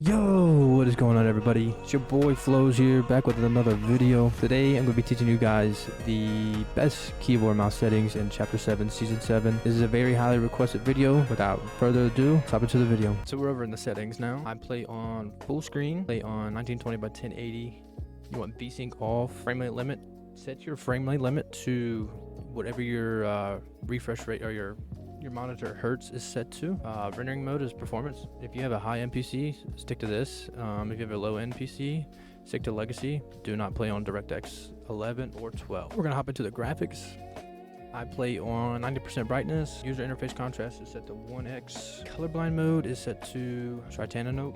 Yo, what is going on, everybody? It's your boy Flows here, back with another video. Today I'm going to be teaching you guys the best keyboard mouse settings in chapter 7 season 7. This is a very highly requested video. Without further ado, let's hop into the video. So we're over in the settings now. I play on full screen, play on 1920 by 1080. You want VSync off, frame rate limit. Set your frame rate limit to whatever your refresh rate or your monitor hertz is set to. Rendering mode is performance. If you have a high end PC, stick to this. If you have a low end PC, stick to legacy. Do not play on DirectX 11 or 12. We're gonna hop into the graphics. I play on 90% brightness. User interface contrast is set to 1x. Colorblind mode is set to Tritanope.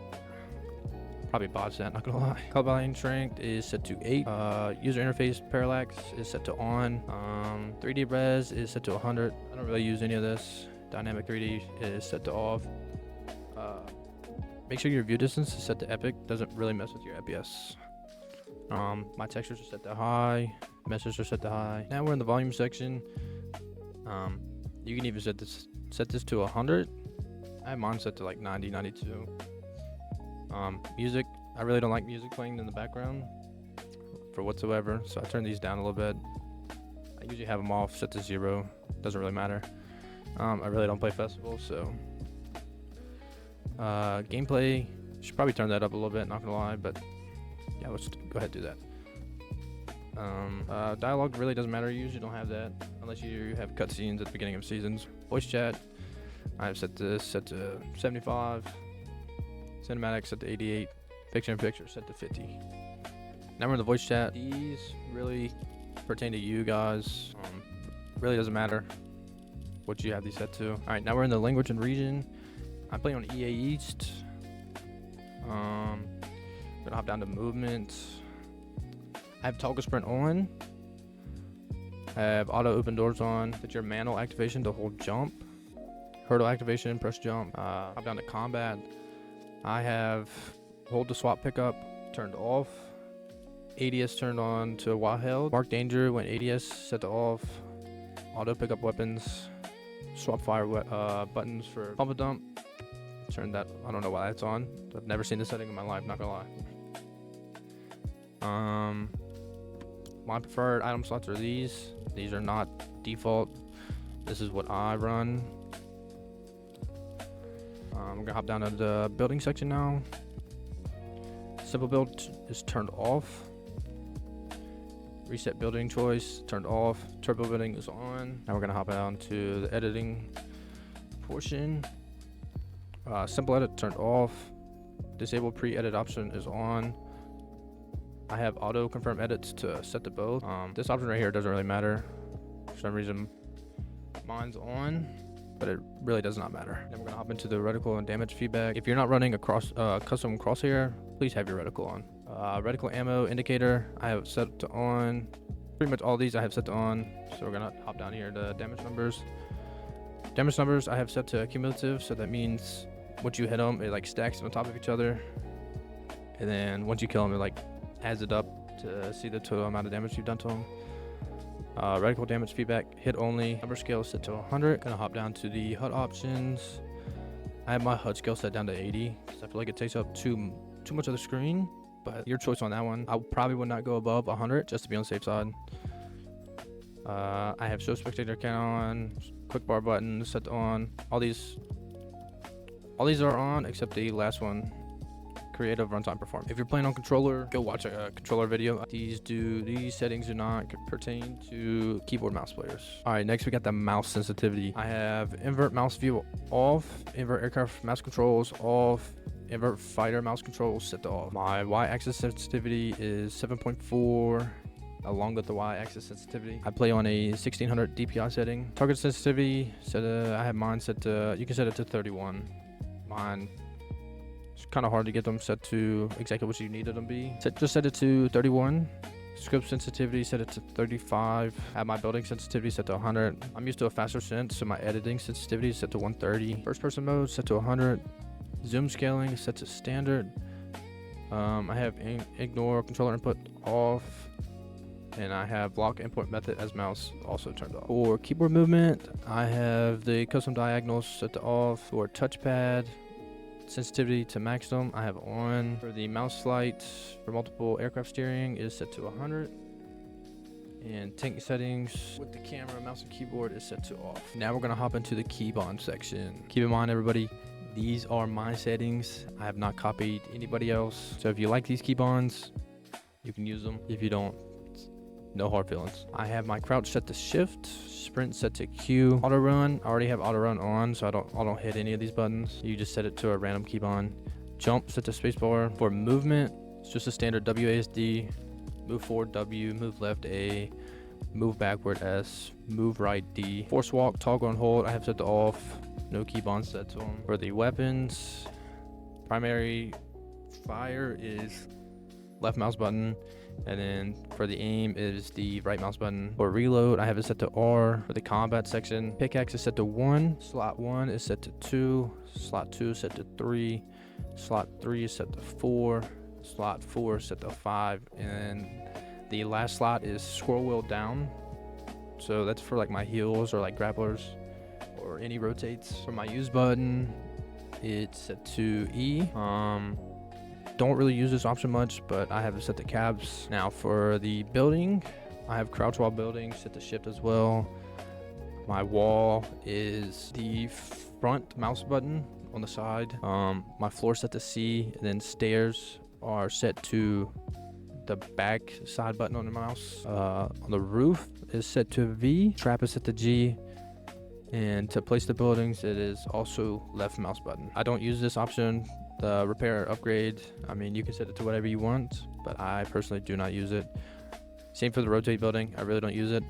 Probably botched that, not gonna lie. Colorblind strength is set to 8. User interface parallax is set to on. 3D res is set to 100. I don't really use any of this. Dynamic 3D is set to off. Make sure your view distance is set to epic. Doesn't really mess with your FPS. My textures are set to high. Meshes are set to high. Now we're in the volume section. You can even set this to 100. I have mine set to like 90, 92. Music, I really don't like music playing in the background for whatsoever, so I turn these down a little bit. I usually have them off set to 0. Doesn't really matter. I really don't play festivals, so gameplay, should probably turn that up a little bit, not gonna lie, but yeah, let's go ahead and do that. Dialogue really doesn't matter. You usually don't have that unless you have cutscenes at the beginning of seasons. Voice chat, I've set this set to 75. Cinematic set to 88, picture-in-picture set to 50. Now we're in the voice chat. These really pertain to you guys. Really doesn't matter what you have these set to. All right, now we're in the language and region. I play on EA East. Gonna hop down to movement. I have toggle sprint on. I have auto open doors on. Set your manual activation to hold jump. Hurdle activation, press jump. Hop down to combat. I have hold the swap pickup turned off, ADS turned on to while held, mark danger when ADS set to off, auto pickup weapons, swap fire buttons for pump and dump, turn that, I don't know why that's on, I've never seen this setting in my life, not gonna lie. My preferred item slots are these are not default, this is what I run. We're gonna hop down to the building section now. Simple build is turned off. Reset building choice turned off. Turbo building is on. Now we're gonna hop down to the editing portion. Simple edit turned off. Disable pre-edit option is on. I have auto confirm edits to set to both. This option right here doesn't really matter. For some reason, mine's on, but it really does not matter. Then we're gonna hop into the reticle and damage feedback. If you're not running a custom crosshair, please have your reticle on. Reticle ammo indicator, I have set to on. Pretty much all these I have set to on. So we're gonna hop down here to damage numbers. Damage numbers I have set to cumulative, so that means once you hit them, it like stacks on top of each other. And then once you kill them, it like adds it up to see the total amount of damage you've done to them. Reticle damage feedback, hit only, number scale set to 100. Gonna hop down to the HUD options. I have my HUD scale set down to 80 because I feel like it takes up too much of the screen, but your choice on that one. I probably would not go above 100 just to be on the safe side. I have show spectator count on, quick bar button set on. All these are on except the last one. Creative runtime performance. If you're playing on controller, go watch a controller video. These settings do not pertain to keyboard mouse players. All right, next we got the mouse sensitivity. I have invert mouse view off, invert aircraft mouse controls off, invert fighter mouse controls set to off. My y-axis sensitivity is 7.4 along with the y-axis sensitivity. I play on a 1600 DPI setting. Target sensitivity I have mine set to, you can set it to 31. Mine, it's kind of hard to get them set to exactly what you needed them to be. Just set it to 31. Scope sensitivity set it to 35. I have my building sensitivity set to 100. I'm used to a faster sense, so my editing sensitivity is set to 130. First person mode set to 100. Zoom scaling is set to standard. I have ignore controller input off. And I have block input method as mouse also turned off. For keyboard movement, I have the custom diagonals set to off. For touchpad, sensitivity to maximum I have on. For the mouse light for multiple aircraft steering is set to 100. And tank settings with the camera, mouse, and keyboard is set to off. Now we're gonna hop into the keybond section. Keep in mind, everybody, these are my settings. I have not copied anybody else. So if you like these keybonds, you can use them. If you don't, no hard feelings. I have my crouch set to shift, sprint set to Q, auto run. I already have auto run on, so I don't hit any of these buttons. You just set it to a random keybond. Jump set to spacebar. For movement, it's just a standard WASD. Move forward W, move left A, move backward S, move right D. Force walk, toggle and hold, I have set to off. No keybond set to them. For the weapons, primary fire is left mouse button, and then for the aim is the right mouse button. For reload, I have it set to R. For the combat section, pickaxe is set to 1, slot 1 is set to 2, slot 2 is set to 3, slot 3 is set to 4, slot 4 is set to 5, and the last slot is scroll wheel down. So that's for like my heels or like grapplers or any rotates. For my use button, it's set to E. Don't really use this option much, but I have it set to caps. Now for the building, I have crouch while building set to shift as well. My wall is the front mouse button on the side. My floor set to C, and then stairs are set to the back side button on the mouse. On the roof is set to V, trap is set to G, and to place the buildings it is also left mouse button. I don't use this option. The repair upgrade, I mean, you can set it to whatever you want, but I personally do not use it. Same for the rotate building, I really don't use it.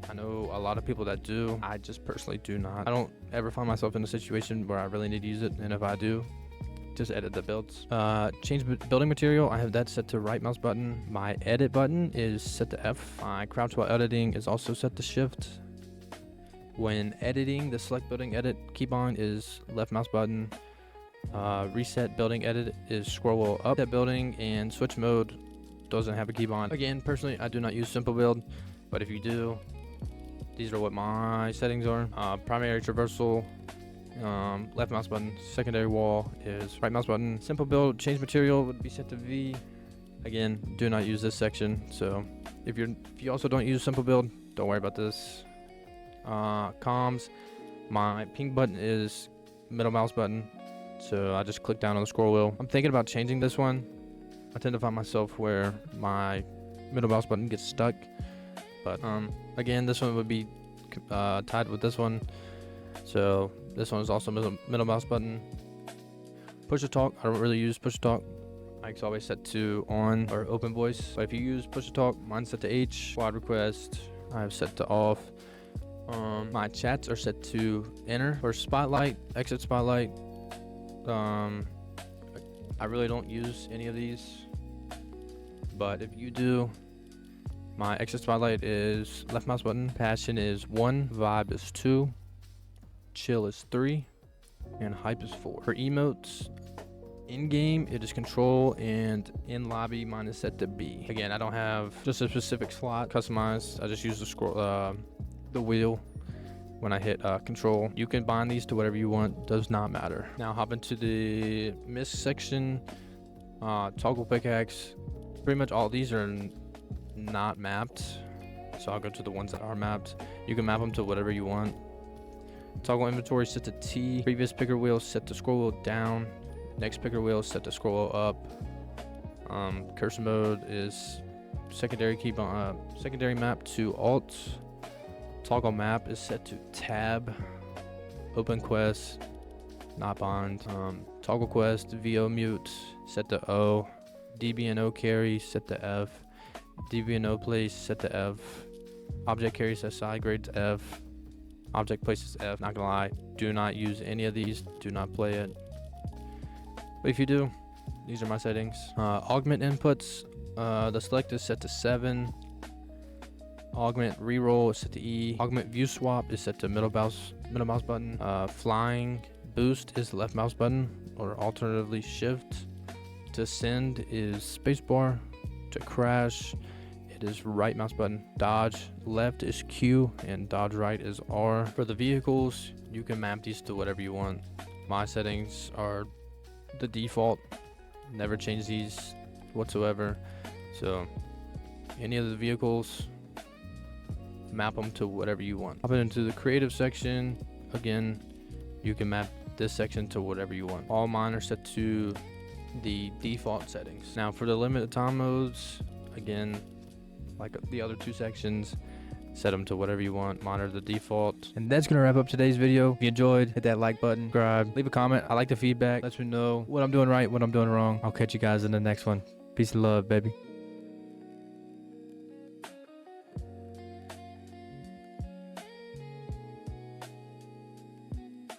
I know a lot of people that do. I just personally do not. I don't ever find myself in a situation where I really need to use it, and if I do, just edit the builds. Change building material, I have that set to right mouse button. My edit button is set to F. My crouch while editing is also set to shift. When editing, the select building edit keybond is left mouse button. Reset building edit is scroll wheel up. That building and switch mode doesn't have a keybond. Again, personally, I do not use simple build, but if you do, these are what my settings are. Primary traversal, left mouse button. Secondary wall is right mouse button. Simple build, change material would be set to V. Again, do not use this section. So if you also don't use simple build, don't worry about this. Comms, my ping button is middle mouse button, so I just click down on the scroll wheel. I'm thinking about changing this one. I tend to find myself where my middle mouse button gets stuck, but again, this one would be tied with this one, so this one is also middle mouse button. Push to talk, I don't really use push to talk. Mike's always set to on or open voice, but if you use push to talk, mine's set to H. Quad request, I have set to off. My chats are set to enter. For spotlight, exit spotlight, I really don't use any of these, but if you do, my exit spotlight is left mouse button, passion is 1, vibe is 2, chill is 3, and hype is 4. For emotes, in game it is control, and in lobby mine is set to B. Again, I don't have just a specific slot customized. I just use the scroll, the wheel when I hit control. You can bind these to whatever you want, does not matter. Now hop into the miss section. Toggle pickaxe, pretty much all these are not mapped, so I'll go to the ones that are mapped. You can map them to whatever you want. Toggle inventory set to T. Previous picker wheel set to scroll wheel down. Next picker wheel set to scroll wheel up. Cursor mode is secondary key, secondary map to Alt. Toggle map is set to tab. Open quest, not bind. Toggle quest, VO mute set to O. DBNO carry set to F. DBNO place set to F. Object carry SI grade to F. Object places F. Not gonna lie, do not use any of these. Do not play it. But if you do, these are my settings. Augment inputs, the select is set to 7. Augment reroll is set to E. Augment view swap is set to middle mouse button. Flying boost is the left mouse button, or alternatively shift. To send is spacebar. To crash, it is right mouse button. Dodge left is Q, and dodge right is R. For the vehicles, you can map these to whatever you want. My settings are the default. Never change these whatsoever. So any of the vehicles, map them to whatever you want. Hop into the creative section. Again, you can map this section to whatever you want. All mine are set to the default settings. Now for the limited time modes, again, like the other two sections, set them to whatever you want. Monitor the default. And that's gonna wrap up today's video. If you enjoyed, hit that like button, subscribe, leave a comment. I like the feedback. Lets me know what I'm doing right, what I'm doing wrong. I'll catch you guys in the next one. Peace and love, baby.